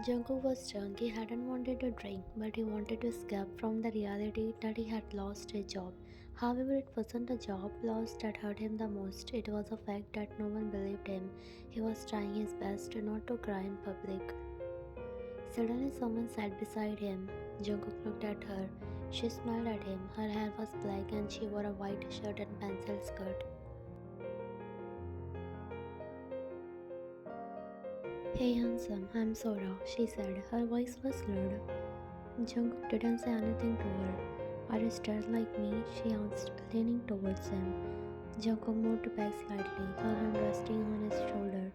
Jungkook was drunk. He hadn't wanted to drink, but he wanted to escape from the reality that he had lost his job. However, it wasn't a job loss that hurt him the most. It was the fact that no one believed him. He was trying his best not to cry in public. Suddenly, someone sat beside him. Jungkook looked at her. She smiled at him. Her hair was black and she wore a white shirt and pencil skirt. Hey handsome, I'm Sora, she said. Her voice was slurred. Jungkook didn't say anything to her. Are you scared like me? She asked, leaning towards him. Jungkook moved back slightly, her hand resting on his shoulder.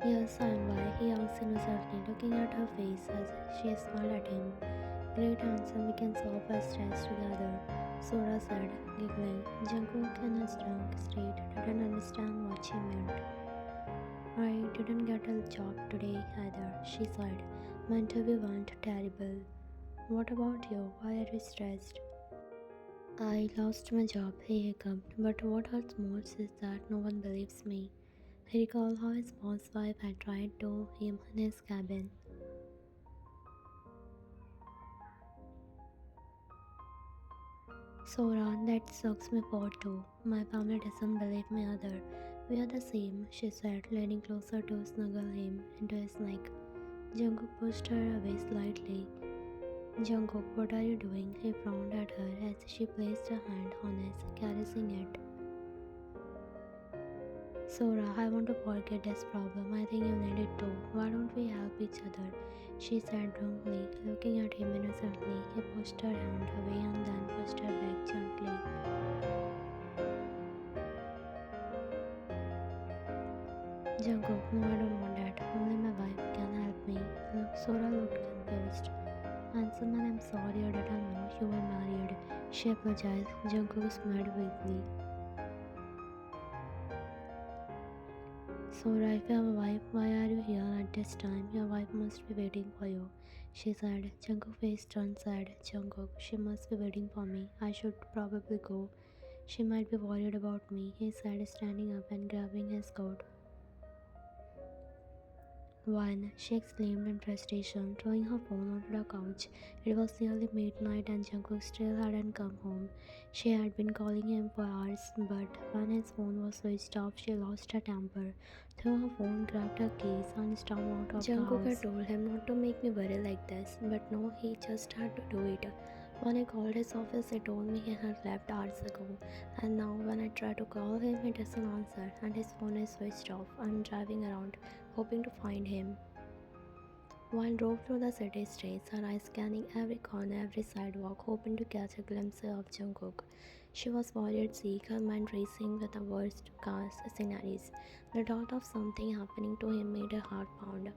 Yes, I'm why, he asked innocently, looking at her face as she smiled at him. Great handsome, we can solve our stress together, Sora said, giggling. Jungkook in his drunk state didn't understand what she meant. I didn't get a job today either, she sighed. My interview went terrible. What about you? Why are you stressed? I lost my job, he hiccuped, but what hurts most is that no one believes me. He recalled how his boss wife had tried to him in his cabin. Sora, that sucks me for too. My family doesn't believe me either. We are the same, she said, leaning closer to snuggle him into his neck. Jungkook pushed her away slightly. Jungkook, what are you doing? He frowned at her as she placed her hand on his, caressing it. Sora, I want to forget this problem. I think you need it too. Why don't we help each other? She said drunkenly, looking at him innocently. He pushed her hand away and then pushed her back gently. Jungkook, no, I don't want that. Only my wife can help me. Look, Sora looked confused. Handsome, I'm sorry I didn't know you were married. She apologized. Jungkook smiled weakly. Sora, if you have a wife, why are you here at this time? Your wife must be waiting for you, she said. Jungkook's face turned sad. Jungkook, she must be waiting for me. I should probably go. She might be worried about me, he said, standing up and grabbing his coat. One, she exclaimed in frustration, throwing her phone onto the couch. It was nearly midnight and Jungkook still hadn't come home. She had been calling him for hours, but when his phone was switched off, she lost her temper, threw her phone, grabbed her keys, and stormed out of the house. Jungkook had told him not to make me worry like this, but no, he just had to do it. When I called his office, he told me he had left hours ago, and now when I try to call him, he doesn't answer, and his phone is switched off. I'm driving around, hoping to find him. While drove through the city streets, her eyes scanning every corner, every sidewalk, hoping to catch a glimpse of Jungkook. She was worried sick, her mind racing with the worst case scenarios. The thought of something happening to him made her heart pound.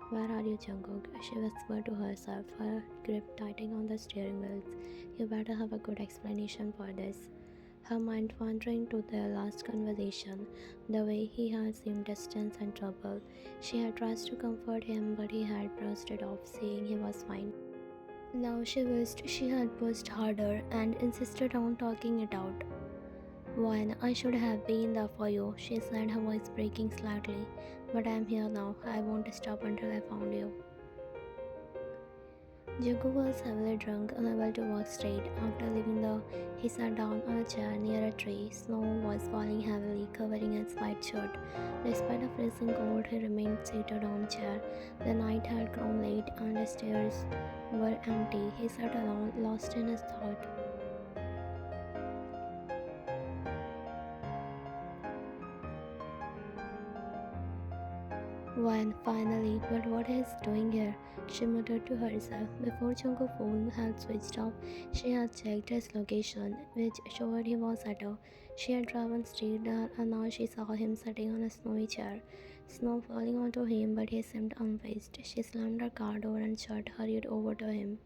Where are you, Jungkook? She whispered to herself, her grip tightening on the steering wheels. You better have a good explanation for this. Her mind wandering to their last conversation, the way he had seemed distant and troubled. She had tried to comfort him, but he had brushed it off, saying he was fine. Now she wished she had pushed harder and insisted on talking it out. One, I should have been there for you, she said, her voice breaking slightly. But I am here now. I won't stop until I found you. Jungkook was heavily drunk, unable to walk straight. After leaving he sat down on a chair near a tree. Snow was falling heavily, covering his white shirt. Despite the freezing cold, he remained seated on a chair. The night had grown late and the stairs were empty. He sat alone, lost in his thought. When finally, but what is doing here? She muttered to herself. Before Jungkook's phone had switched off, she had checked his location, which showed he was at her. She had driven straight there, and now she saw him sitting on a snowy chair, snow falling onto him, but he seemed unfazed. She slammed her car door and shut, hurried over to him.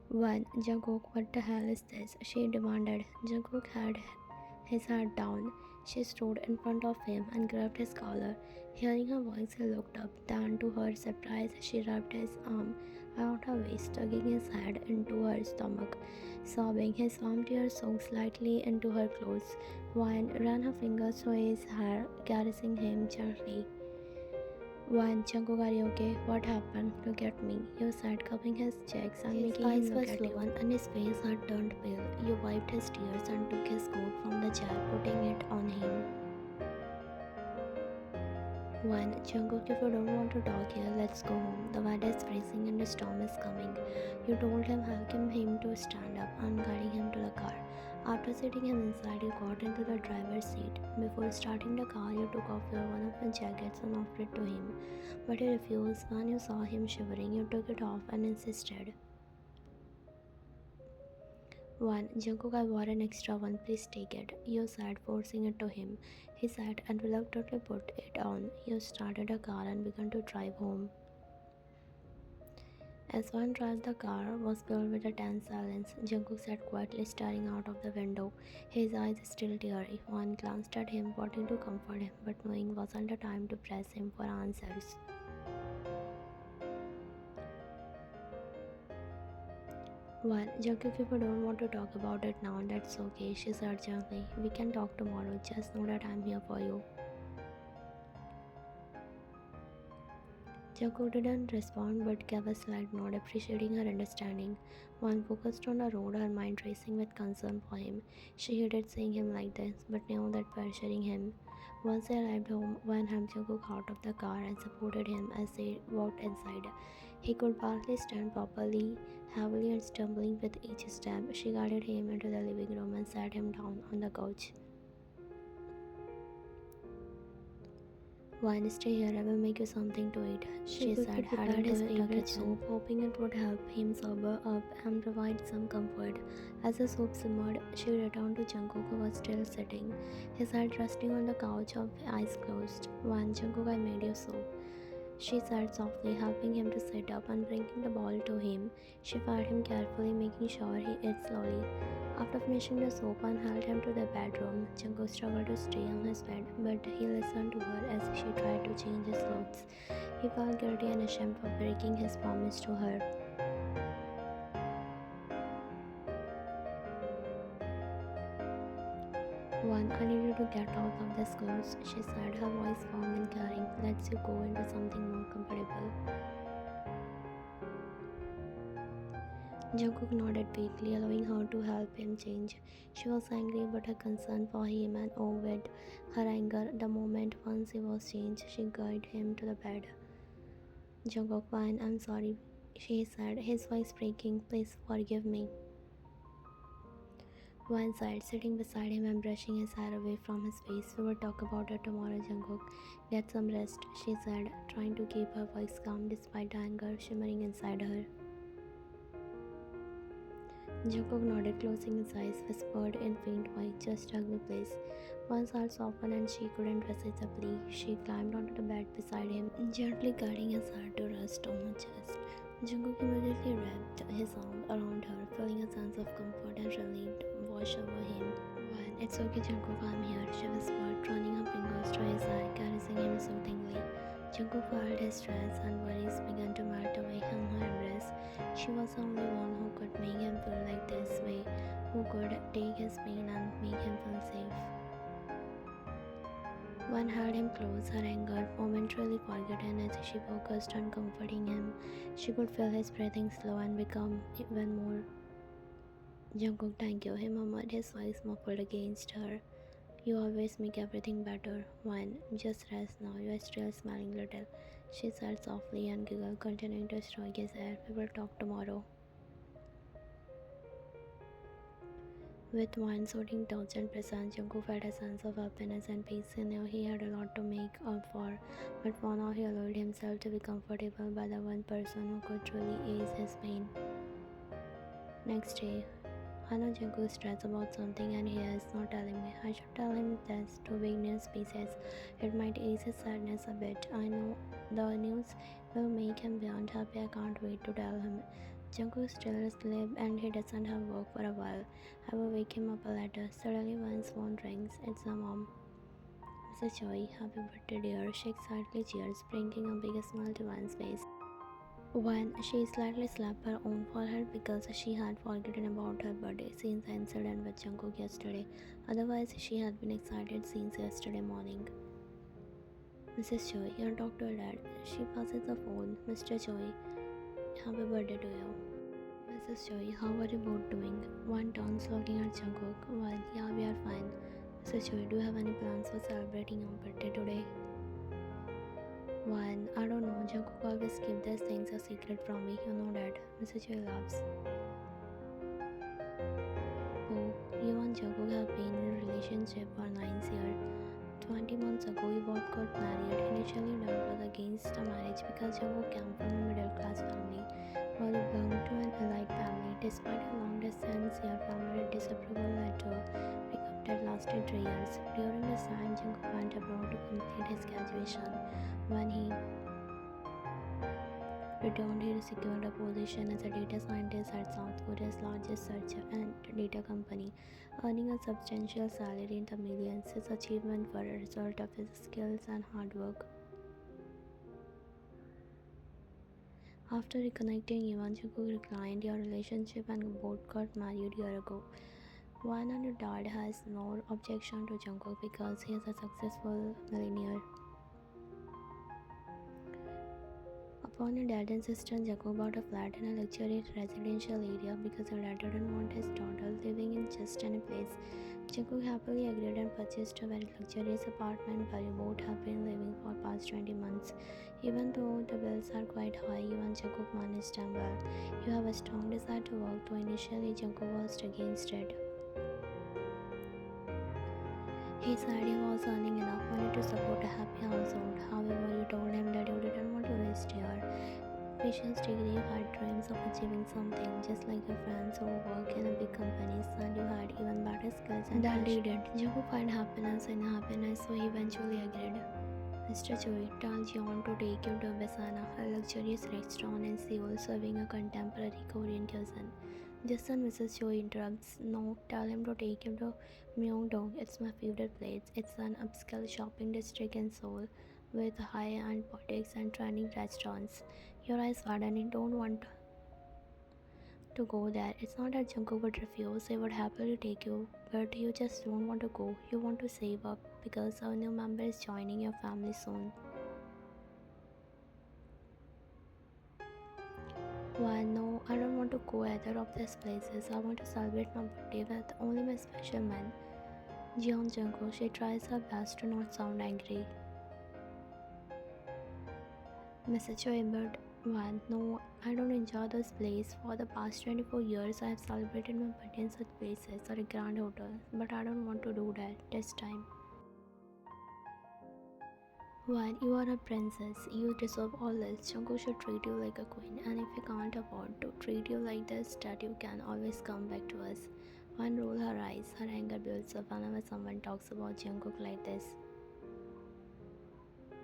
When Jungkook, what the hell is this? She demanded. Jungkook had his head down. She stood in front of him and grabbed his collar. Hearing her voice, he looked up. Then, to her surprise, she wrapped his arm around her waist, tugging his head into her stomach. Sobbing, his warm tears soaked slightly into her clothes. Wine ran her fingers through his hair, caressing him gently. Wine, Jungkook, are you okay? What happened? Look at me. You said, cupping his cheeks and His making eyes him were look at you. swollen and his face had turned pale. You wiped his tears and took his coat from the chair, putting it on him. One, Jungkook, if you don't want to talk here, let's go home. The weather is freezing and the storm is coming. You told him, helping him to stand up and guiding him to the car. After sitting him inside, you got into the driver's seat. Before starting the car, you took off one of your jackets and offered it to him. But he refused. When you saw him shivering, you took it off and insisted. One, Jungkook, I bought an extra one, please take it. You said, forcing it to him. He sat and reluctantly put it on. You started a car and began to drive home. As one drives, the car was filled with a tense silence. Jungkook sat quietly staring out of the window, his eyes still teary. One glanced at him, wanting to comfort him, but knowing wasn't the time to press him for answers. Well, Jungkook, if you don't want to talk about it now, that's okay, she said gently. We can talk tomorrow, just know that I'm here for you. Jungkook didn't respond but gave a slight nod, appreciating her understanding. One focused on the road, her mind racing with concern for him. She hated seeing him like this, but knew that pressuring him. Once they arrived home, Wan helped Jungkook out of the car and supported him as they walked inside. He could barely stand properly, heavily and stumbling with each step. She guided him into the living room and sat him down on the couch. Wine, stay here, I will make you something to eat, she said, heading to his favorite soup, hoping it would help him sober up and provide some comfort. As the soup simmered, she returned to Jungkook, who was still sitting, his head resting on the couch, eyes closed. Wine, Jungkook, I made you soup, she said softly, helping him to sit up and bringing the bowl to him. She fed him carefully, making sure he ate slowly. After finishing the soup and held him to the bedroom, Jungkook struggled to stay on his bed, but he listened to her as she tried to change his clothes. He felt guilty and ashamed for breaking his promise to her. One, I need you to get out of this clothes, she said, her voice firm and caring. Let's you go into something more comfortable. Jungkook nodded weakly, allowing her to help him change. She was angry, but her concern for him and overwhelmed her anger. The moment once he was changed, she guided him to the bed. Jungkook, fine, I'm sorry, she said, his voice breaking. Please forgive me. One side, sitting beside him and brushing his hair away from his face. We will talk about it tomorrow, Jungkook. Get some rest, she said, trying to keep her voice calm despite the anger shimmering inside her. Jungkook nodded, closing his eyes, whispered in faint voice, just hug me please. Once heart softened and she couldn't resist the plea. She climbed onto the bed beside him, gently guiding his heart to rest on her chest. Jungkook immediately wrapped his arm around her, feeling a sense of comfort and relief wash over him. When it's okay, Jungkook, I'm here, she whispered, running her fingers to his eye, caressing him soothingly. Jungkook felt his stress and worries began to melt away in her embrace. She was the only one who could make him feel like this way, who could take his pain and make him feel safe. One held him close, her anger momentarily forgotten as she focused on comforting him. She could feel his breathing slow and become even more. Jungkook, thank you, he murmured, his voice muffled against her. You always make everything better. One, just rest now, you are still smiling little, she said softly and giggled, continuing to stroke his hair. We will talk tomorrow. With one sorting touch and presence, Jungkook felt a sense of happiness and peace. He knew he had a lot to make up for, but for now he allowed himself to be comfortable by the one person who could truly ease his pain. Next day, I know Jungkook is stressed about something and he is not telling me. I should tell him this to big news pieces. It might ease his sadness a bit. I know the news will make him beyond happy. I can't wait to tell him. Jungkook still asleep and he doesn't have work for a while. I will wake him up later. Suddenly Wan's phone rings. It's her mom. Mrs. Choi, happy birthday dear. She excitedly cheers, bringing a big smile to Wan's face. When she slightly slapped her own forehead because she had forgotten about her birthday since the incident with Jungkook yesterday. Otherwise, she had been excited since yesterday morning. Mrs. Choi, you talk to her dad. She passes the phone. Mr. Choi, happy birthday to you. Mrs. Choi, how are you both doing? One turns looking at Jungkook. Well, yeah, we are fine. Mrs. Choi, do you have any plans for celebrating your birthday today? One, I don't know. Jungkook always keeps these things a secret from me. You know that. Mrs. Choi laughs. Oh, you and Jungkook have been in a relationship for 9 years. 20 months ago, you both got married. Initially, dad was against the marriage because Jungkook came from a middle class family, while you belonged to an elite family. Despite a long distance, your family disapproval led to a breakup that lasted 3 years. During this time, Jungkook went abroad to complete his graduation. When he returned, he secured a position as a data scientist at South Korea's largest search and data company, earning a substantial salary in the millions. His achievement were a result of his skills and hard work. After reconnecting, Ivan Jungkook reclined your relationship and both got married a year ago. One and your dad has no objection to Jungkook because he is a successful millionaire. Upon her dad insisted, Jungkook bought a flat in a luxury residential area because her dad didn't want his daughter living in just any place. Jungkook happily agreed and purchased a very luxurious apartment where you both have been living for past 20 months. Even though the bills are quite high, you and Jungkook managed them well. You have a strong desire to work, though initially Jungkook was against it. He said he was earning enough money to support a happy household. However, you told him that you didn't want to waste your precious degree. You had dreams of achieving something, just like your friends who work in a big companies, and you had even better skills and that he did. Jungkook find happiness in happiness, so he eventually agreed. Mr. Choi tells Jeon to take you to Besana, a luxurious restaurant in Seoul serving a contemporary Korean cuisine. Just then Mrs. Choi interrupts. No, tell him to take him to Myeongdong. It's my favorite place. It's an upscale shopping district in Seoul with high-end boutiques and trendy restaurants. Your eyes widen. You don't want to go there. It's not that Jungkook would refuse. He would happily take you, but you just don't want to go. You want to save up because a new member is joining your family soon. Why, no, I don't want to go either of these places. I want to celebrate my birthday with only my special man. Jeon Jungkook, she tries her best to not sound angry. Mrs. Choi, but why, no, I don't enjoy this place. For the past 24 years, I have celebrated my birthday in such places or a grand hotel, but I don't want to do that this time. While you are a princess, you deserve all this. Jungkook should treat you like a queen, and if you can't afford to treat you like this, that you can always come back to us. One roll her eyes, her anger builds up whenever someone talks about Jungkook like this.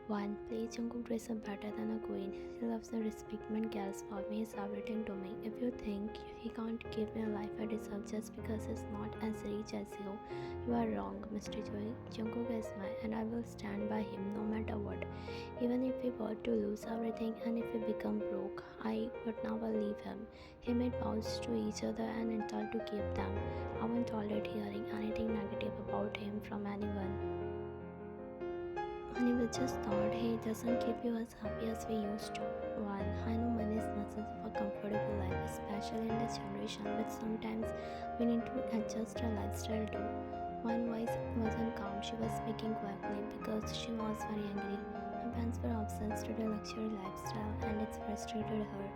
One, please Jungkook dress up better than a queen. He loves the respect and cares for me, is everything to me. If you think he can't give me a life I deserve just because he's not as rich as you are wrong, Mr. Choi. Jungkook is mine and I will stand by him no matter what. Even if we were to lose everything and if we become broke, I would never leave him. He made vows to each other and intend to keep them. I won't tolerate hearing anything negative about him from anyone. And we just thought, hey, doesn't keep you as happy as we used to. One, I know money is necessary for comfortable life, especially in this generation, but sometimes we need to adjust our lifestyle too. One voice wasn't calm, she was speaking quietly because she was very angry. Her parents were obsessed with a luxury lifestyle and it frustrated her.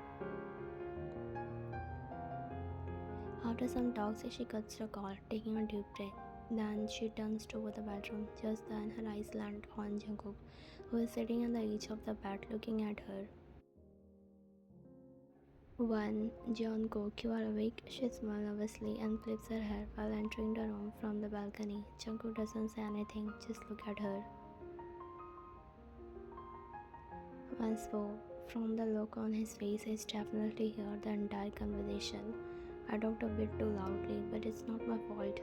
After some talks, she cuts the call, taking a deep breath. Then she turns toward the bedroom. Just then, her eyes land on Jungkook, who is sitting on the edge of the bed looking at her. One, Jungkook, you are awake? She smiles nervously and flips her hair while entering the room from the balcony. Jungkook doesn't say anything, just look at her. Once more, from the look on his face, he's definitely heard the entire conversation. I talked a bit too loudly, but it's not my fault.